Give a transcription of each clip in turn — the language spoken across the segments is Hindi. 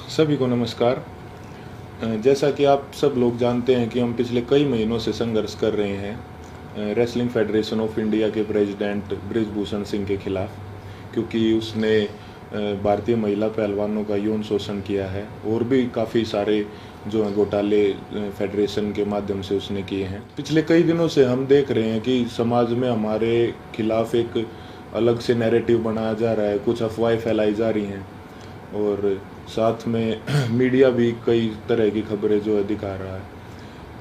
सभी को नमस्कार। जैसा कि आप सब लोग जानते हैं कि हम पिछले कई महीनों से संघर्ष कर रहे हैं रेसलिंग फेडरेशन ऑफ इंडिया के प्रेसिडेंट बृजभूषण सिंह के खिलाफ, क्योंकि उसने भारतीय महिला पहलवानों का यौन शोषण किया है और भी काफ़ी सारे जो हैं घोटाले फेडरेशन के माध्यम से उसने किए हैं। पिछले कई दिनों से हम देख रहे हैं कि समाज में हमारे खिलाफ एक अलग से नैरेटिव बनाया जा रहा है, कुछ अफवाहें फैलाई जा रही हैं और साथ में मीडिया भी कई तरह की खबरें जो है दिखा रहा है।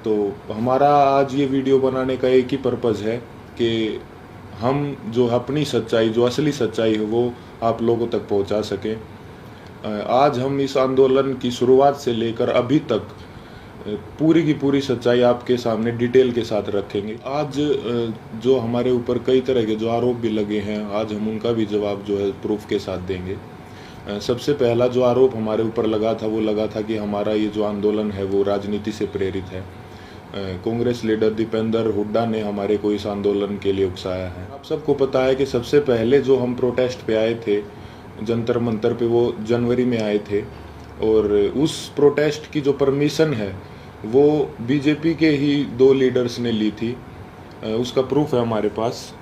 तो हमारा आज ये वीडियो बनाने का एक ही पर्पज़ है कि हम जो अपनी सच्चाई, जो असली सच्चाई है वो आप लोगों तक पहुंचा सकें। आज हम इस आंदोलन की शुरुआत से लेकर अभी तक पूरी की पूरी सच्चाई आपके सामने डिटेल के साथ रखेंगे। आज जो हमारे ऊपर कई तरह के जो आरोप भी लगे हैं, आज हम उनका भी जवाब जो है प्रूफ के साथ देंगे। सबसे पहला जो आरोप हमारे ऊपर लगा था वो लगा था कि हमारा ये जो आंदोलन है वो राजनीति से प्रेरित है। कांग्रेस लीडर दीपेंद्र हुड्डा ने हमारे को इस आंदोलन के लिए उकसाया है। आप सबको पता है कि सबसे पहले जो हम प्रोटेस्ट पे आए थे जंतर मंतर पे, वो जनवरी में आए थे और उस प्रोटेस्ट की जो परमिशन है वो बीजेपी के ही 2 लीडर्स ने ली थी। उसका प्रूफ है हमारे पास।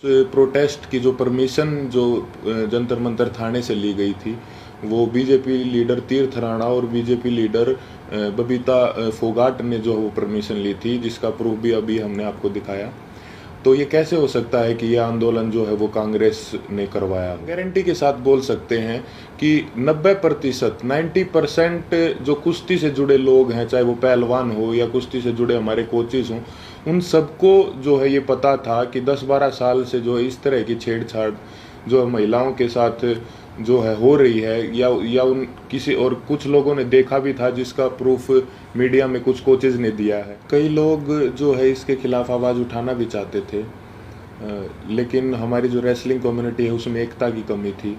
प्रोटेस्ट की जो परमिशन जो जंतर मंतर थाने से ली गई थी वो बीजेपी लीडर तीर्थ राणा और बीजेपी लीडर बबीता फोगाट ने जो वो परमिशन ली थी, जिसका प्रूफ भी अभी हमने आपको दिखाया। तो ये कैसे हो सकता है कि ये आंदोलन जो है वो कांग्रेस ने करवाया? गारंटी के साथ बोल सकते हैं कि 90% 90% जो कुश्ती से जुड़े लोग हैं, चाहे वो पहलवान हो या कुश्ती से जुड़े हमारे कोचेज हों, उन सबको जो है ये पता था कि 10-12 साल से जो है इस तरह की छेड़छाड़ जो है महिलाओं के साथ जो है हो रही है, या उन किसी और कुछ लोगों ने देखा भी था, जिसका प्रूफ मीडिया में कुछ कोचेज ने दिया है। कई लोग जो है इसके खिलाफ आवाज़ उठाना भी चाहते थे, लेकिन हमारी जो रेसलिंग कम्युनिटी है उसमें एकता की कमी थी।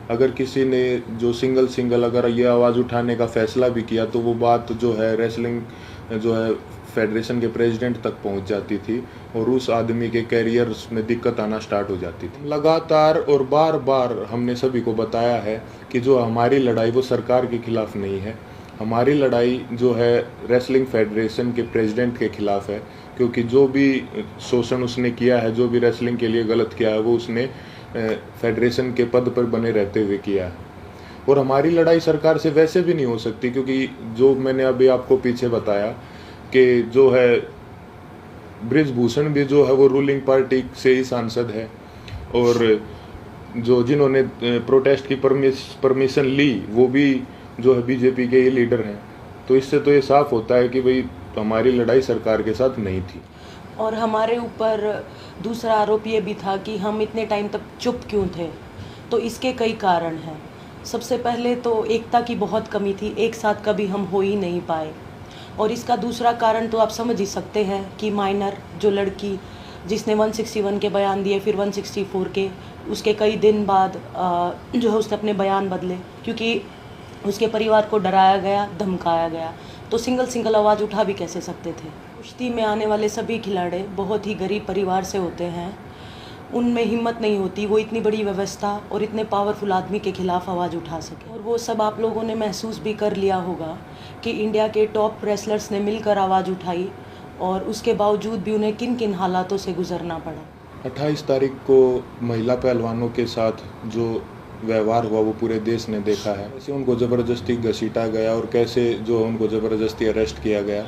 अगर किसी ने जो सिंगल अगर ये आवाज़ उठाने का फैसला भी किया तो वो बात जो है रेसलिंग जो है फेडरेशन के प्रेसिडेंट तक पहुंच जाती थी और उस आदमी के कैरियर में दिक्कत आना स्टार्ट हो जाती थी। लगातार और बार बार हमने सभी को बताया है कि जो हमारी लड़ाई वो सरकार के खिलाफ नहीं है, हमारी लड़ाई जो है रेसलिंग फेडरेशन के प्रेसिडेंट के खिलाफ है, क्योंकि जो भी शोषण उसने किया है, जो भी रेसलिंग के लिए गलत किया है, वो उसने फेडरेशन के पद पर बने रहते हुए किया है। और हमारी लड़ाई सरकार से वैसे भी नहीं हो सकती, क्योंकि जो मैंने अभी आपको पीछे बताया कि जो है बृजभूषण भी जो है वो रूलिंग पार्टी से ही सांसद है और जो जिन्होंने प्रोटेस्ट की परमिशन ली वो भी जो है बीजेपी के ही लीडर हैं। तो इससे तो ये साफ होता है कि भाई हमारी लड़ाई सरकार के साथ नहीं थी। और हमारे ऊपर दूसरा आरोप ये भी था कि हम इतने टाइम तक चुप क्यों थे। तो इसके कई कारण हैं। सबसे पहले तो एकता की बहुत कमी थी, एक साथ कभी हम हो ही नहीं पाए। और इसका दूसरा कारण तो आप समझ ही सकते हैं कि माइनर जो लड़की जिसने 161 के बयान दिए, फिर 164 के, उसके कई दिन बाद जो है उसने अपने बयान बदले, क्योंकि उसके परिवार को डराया गया, धमकाया गया। तो सिंगल आवाज़ उठा भी कैसे सकते थे। कुश्ती में आने वाले सभी खिलाड़ी बहुत ही गरीब परिवार से होते हैं, उनमें हिम्मत नहीं होती वो इतनी बड़ी व्यवस्था और इतने पावरफुल आदमी के खिलाफ आवाज़ उठा सके। और वो सब आप लोगों ने महसूस भी कर लिया होगा कि इंडिया के टॉप रेसलर्स ने मिलकर आवाज़ उठाई और उसके बावजूद भी उन्हें किन किन हालातों से गुजरना पड़ा। 28 तारीख को महिला पहलवानों के साथ जो व्यवहार हुआ वो पूरे देश ने देखा है। कैसे उनको ज़बरदस्ती घसीटा गया और कैसे जो उनको ज़बरदस्ती अरेस्ट किया गया,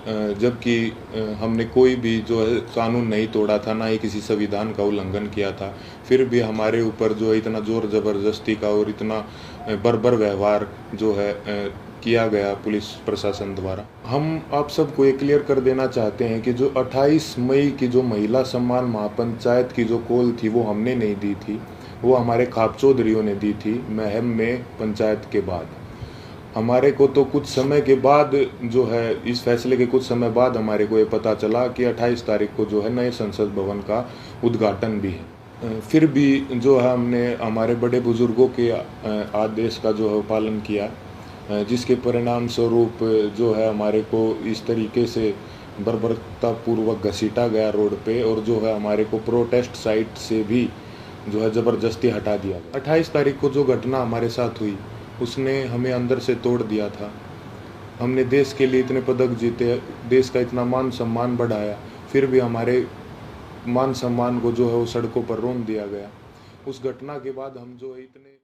जबकि हमने कोई भी जो है कानून नहीं तोड़ा था, ना ही किसी संविधान का उल्लंघन किया था। फिर भी हमारे ऊपर जो है इतना ज़ोर ज़बरदस्ती का और इतना बर्बर व्यवहार जो है किया गया पुलिस प्रशासन द्वारा। हम आप सबको ये क्लियर कर देना चाहते हैं कि जो 28 मई की जो महिला सम्मान महापंचायत की जो कॉल थी वो हमने नहीं दी थी, वो हमारे खाप चौधरियों ने दी थी महम में पंचायत के बाद। हमारे को तो कुछ समय के बाद जो है इस फैसले के कुछ समय बाद हमारे को ये पता चला कि 28 तारीख को जो है नए संसद भवन का उद्घाटन भी है। फिर भी जो है हमने हमारे बड़े बुजुर्गों के आदेश का जो है पालन किया, जिसके परिणाम स्वरूप जो है हमारे को इस तरीके से बर्बरतापूर्वक घसीटा गया रोड पे, और जो है हमारे को प्रोटेस्ट साइट से भी जो है ज़बरदस्ती हटा दिया गया। 28 तारीख को जो घटना हमारे साथ हुई उसने हमें अंदर से तोड़ दिया था। हमने देश के लिए इतने पदक जीते, देश का इतना मान सम्मान बढ़ाया, फिर भी हमारे मान सम्मान को जो है वो सड़कों पर रौंद दिया गया। उस घटना के बाद हम जो है इतने